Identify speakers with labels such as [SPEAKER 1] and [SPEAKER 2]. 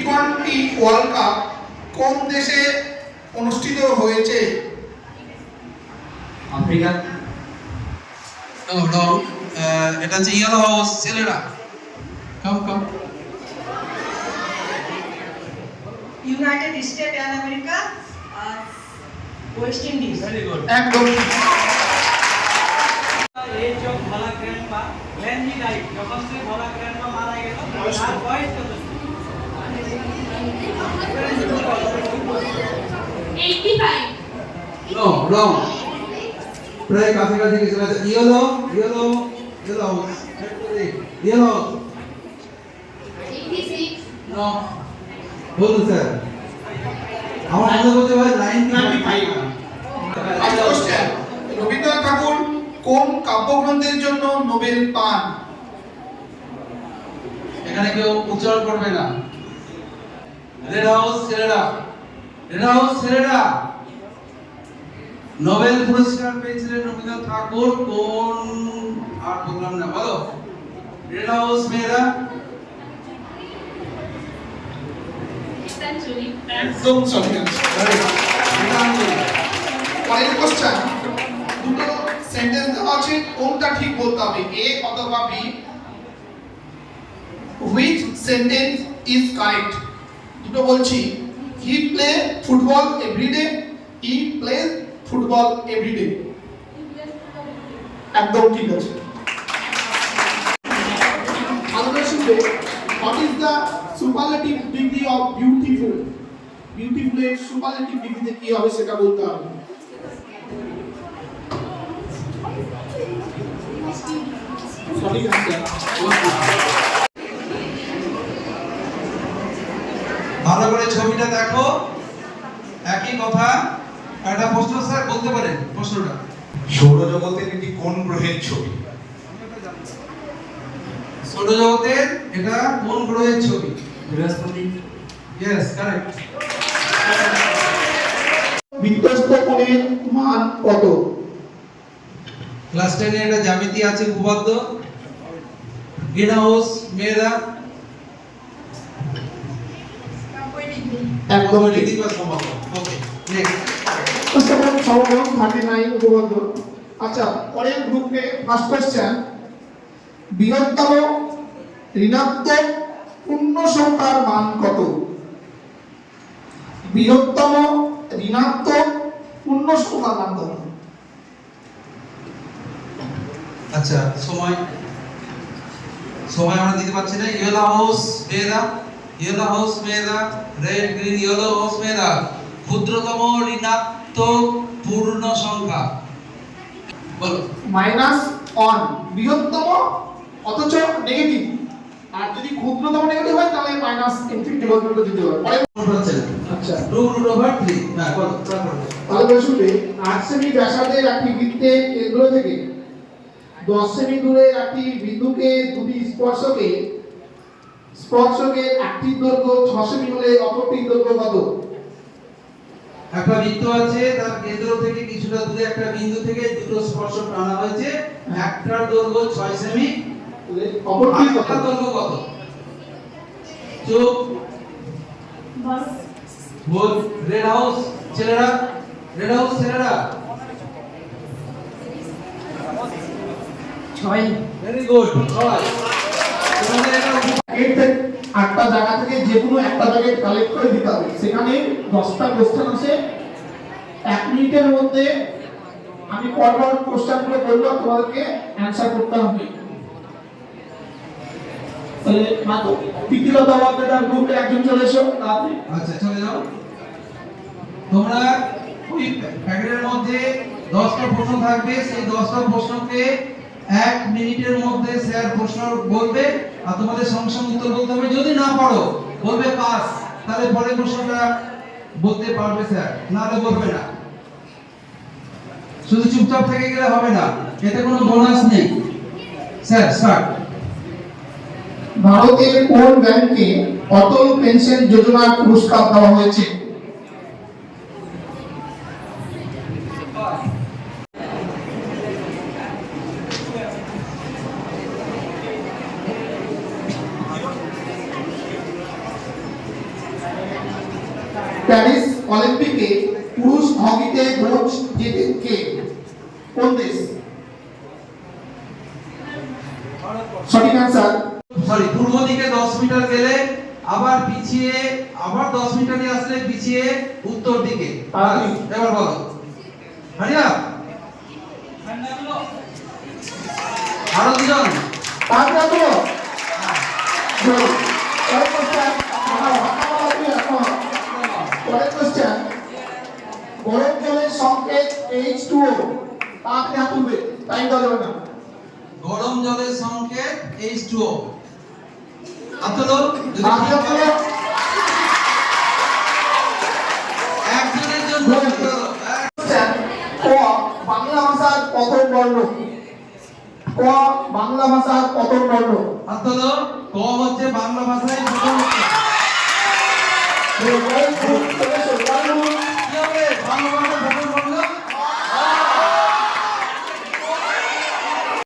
[SPEAKER 1] টি-20 world cup কোন দেশে অনুষ্ঠিত হয়েছে?
[SPEAKER 2] আফ্রিকা।
[SPEAKER 3] নো, এটা হচ্ছে ইয়েলো হাউস ছেলেরা। Come
[SPEAKER 4] United State and America, West Indies.
[SPEAKER 2] Very good.
[SPEAKER 1] একদম
[SPEAKER 5] age of Bhola grandpa when he died, যখন সে ভোলা গ্র্যান্ডপা মারা গেল তার বয়স কত?
[SPEAKER 6] 85
[SPEAKER 2] নো, রং। প্রায় কাছাকাছি গেছে। ইয়েলো ইয়েলো
[SPEAKER 6] 86
[SPEAKER 2] নো, বলুন স্যার। আমার মনে বলতে ভাই 95।
[SPEAKER 1] ফার্স্ট কোশ্চেন, রবীন্দ্রনাথ ঠাকুর কোন কাব্যগ্রন্থের জন্য নোবেল পান?
[SPEAKER 2] এখানে কেউ উচ্চারণ করবে না। রেড হাউস ছেলেরা নোবেল পুরস্কার পেয়েছিলেন রবীন্দ্রনাথ ঠাকুর কোন, আর বললাম না, বলো। রেড হাউস মেয়েরা
[SPEAKER 6] গীতাঞ্জলি
[SPEAKER 1] একদম সঠিক অ্যান্সার। পরের কোশ্চেন, দুটো সেন্টেন্স দেওয়া আছে, কোনটা ঠিক বলতে হবে, এ অথবা B. Which sentence is correct? দুটো বলছি, he play football everyday, he plays football everyday. একদম ঠিক আছে। আলোচনা শুনবে, what is the superlative degree of beautiful? বিউটিফুলের সুপারলেটিভ ডিগ্রিতে কি হবে সেটা বলতে হবে। সঠিক অ্যান্সার।
[SPEAKER 3] ভালো করে ছবিটা দেখো, একই কথা। একটা প্রশ্ন স্যার বলতে পারেন প্রশ্নটা?
[SPEAKER 7] সৌরজগতের এটি কোন গ্রহের ছবি?
[SPEAKER 3] সৌরজগতের এটা কোন গ্রহের ছবি?
[SPEAKER 2] বৃহস্পতি।
[SPEAKER 3] Yes, correct.
[SPEAKER 1] বিধ্বস্ত কোণের মান কত?
[SPEAKER 3] ক্লাস 10 এ একটা জ্যামিতি আছে উপপাদ্য। গ্রিন হাউস মেয়েরা
[SPEAKER 4] 90 ডিগ্রি।
[SPEAKER 1] একদম ঠিক।
[SPEAKER 3] ডিগ্রি বা সম্ভব। ওকে, নেক্সট।
[SPEAKER 1] কোশ্চেন সমগ্র 39 উপপাদ্য। আচ্ছা, পরের গ্রুপে ফার্স্ট কোশ্চেন, বৃহত্তম ঋণাত্মক পূর্ণ সংখ্যার মান কত? বৃহত্তম ঋণাত্মক পূর্ণ সংখ্যার মান কত?
[SPEAKER 3] আচ্ছা, সময় আমরা দিতে পারছি না। ইয়েলো হাউস মেয়েরা, রেড গ্রিন ইয়েলো হাউস মেয়েরা, ক্ষুদ্রতম ঋণাত্মক পূর্ণ সংখ্যা বলো।
[SPEAKER 1] -1 বৃহত্তম অথচ নেগেটিভ, আর যদি ক্ষুদ্রতম নেগেটিভ হয় তাহলে -∞ পর্যন্ত দিতে হবে।
[SPEAKER 3] হচ্ছে না।
[SPEAKER 1] আচ্ছা,
[SPEAKER 3] 2√3। হ্যাঁ, বলো।
[SPEAKER 1] ভালো করে শুনবে। 8 সেমি ব্যাসার্ধের একটি বৃত্তের কেন্দ্র থেকে 10 সেমি দূরে একটি বিন্দুকে দুটি স্পর্শকের একটির দৈর্ঘ্য 6 সেমি হলে অপরটির দৈর্ঘ্য কত?
[SPEAKER 3] একটা বৃত্ত আছে, তার কেন্দ্র থেকে কিছুটা দূরে একটা বিন্দু থেকে দুটো স্পর্শক টানা হয়েছে। একটার দৈর্ঘ্য 6 সেমি,
[SPEAKER 1] অপরটির কত?
[SPEAKER 3] আরেকটার দৈর্ঘ্য কত? চুপ, বল। রেড হাউস ছেলেরা
[SPEAKER 4] 6।
[SPEAKER 3] Very good. সবাই তোমাদের এটা
[SPEAKER 1] এর থেকে 8টা জায়গা থেকে যে কোনো একটা জায়গায় কালেক্ট করে দিতে হবে। সেখানে 10টা কোশ্চেন আছে। 1 মিনিটের মধ্যে আমি পরপর কোশ্চেনগুলো বলবো, তোমাদেরকে অ্যানসার করতে হবে। তাহলে মাত্র ব্যক্তিগত অবদান গ্রুপে একজন চলে এসো তাড়াতাড়ি।
[SPEAKER 3] আচ্ছা, চলে যাও। তোমরা ওই প্যাকেটের মধ্যে 10টা প্রশ্ন থাকবে, সেই 10টা প্রশ্নকে 1 মিনিটের মধ্যে স্যার প্রশ্ন বলবে, আর তোমাদের সঙ্গে সঙ্গে উত্তর বলতে হবে। যদি না পারো বলবে পাস, তাহলে পরের প্রশ্নটা বলতে পারবে স্যার, নাহলে বলবে না। শুধু চুপচাপ থেকে গেলে হবে না, এতে কোনো বোনাস নেই। Sir start.
[SPEAKER 1] ভারতের কোন ব্যাংকে অটল পেনশন যোজনার পুরস্কার দেওয়া হয়েছে? প্যারিস অলিম্পিকে পুরুষ হকিতে ব্রোঞ্জ জেতেন কে? কোন দেশ? সঠিক অ্যান্সার।
[SPEAKER 3] সরি, পূর্ব দিকে 10 মিটার গেলে আবার পিছিয়ে, আবার 10 মিটারে আসলে পিছিয়ে উত্তর দিকে।
[SPEAKER 1] তাড়াতাড়ি।
[SPEAKER 3] এবার বলো, হারিয়া আরো দুজন।
[SPEAKER 1] তারপরে তো বলো পরের কোশ্চেন। পরের কোশ্চেন, গরম জলের সংকেত H2O। তাড়াতাড়ি হাত তুলবে, টাইম দেওয়া যাবে না।
[SPEAKER 3] গরম জলের সংকেত H2O। আতলো যদি
[SPEAKER 1] তাড়াতাড়ি হাত তুলো।
[SPEAKER 3] একজনের জন্য
[SPEAKER 1] কোশ্চেন, ক বাংলা ভাষার প্রথম বর্ণ। ক বাংলা ভাষার প্রথম বর্ণ।
[SPEAKER 3] আতলো ক হচ্ছে বাংলা ভাষায় প্রথম অক্ষর।
[SPEAKER 1] বলো,